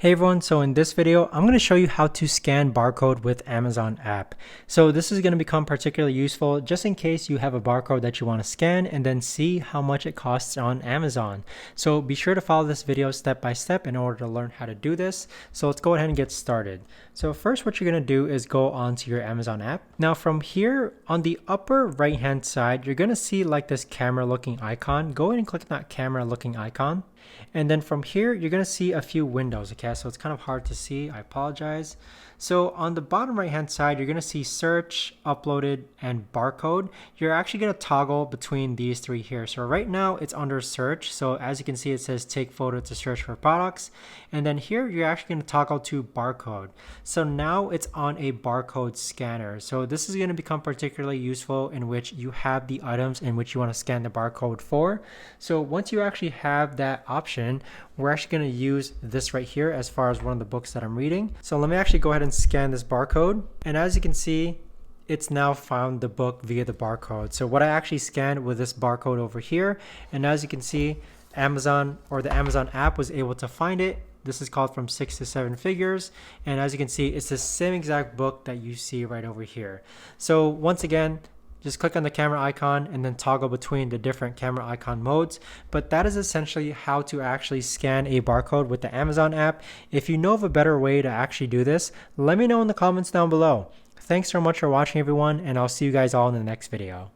Hey everyone, so in this video, I'm going to show you how to scan barcode with Amazon app. So this is going to become particularly useful just in case you have a barcode that you want to scan and then see how much it costs on Amazon. So be sure to follow this video step by step in order to learn how to do this. So let's go ahead and get started. So first what you're going to do is go onto your Amazon app. Now from here on the upper right hand side, you're going to see like this camera looking icon. Go ahead and click that camera looking icon. And then from here, you're going to see a few windows, okay? So it's kind of hard to see. I apologize. So on the bottom right-hand side, you're going to see search, uploaded, and barcode. You're actually going to toggle between these three here. So right now, it's under search. So as you can see, it says take photo to search for products. And then here, you're actually going to toggle to barcode. So now it's on a barcode scanner. So this is going to become particularly useful in which you have the items in which you want to scan the barcode for. So once you actually have that option, we're actually going to use this right here as far as one of the books that I'm reading. So let me actually go ahead and scan this barcode. And as you can see, it's now found the book via the barcode. So what I actually scanned with this barcode over here. And as you can see, Amazon or the Amazon app was able to find it. This is called From 6 to 7 Figures. And as you can see, it's the same exact book that you see right over here. So once again, just click on the camera icon and then toggle between the different camera icon modes. But that is essentially how to actually scan a barcode with the Amazon app. If you know of a better way to actually do this, let me know in the comments down below. Thanks so much for watching everyone, and I'll see you guys all in the next video.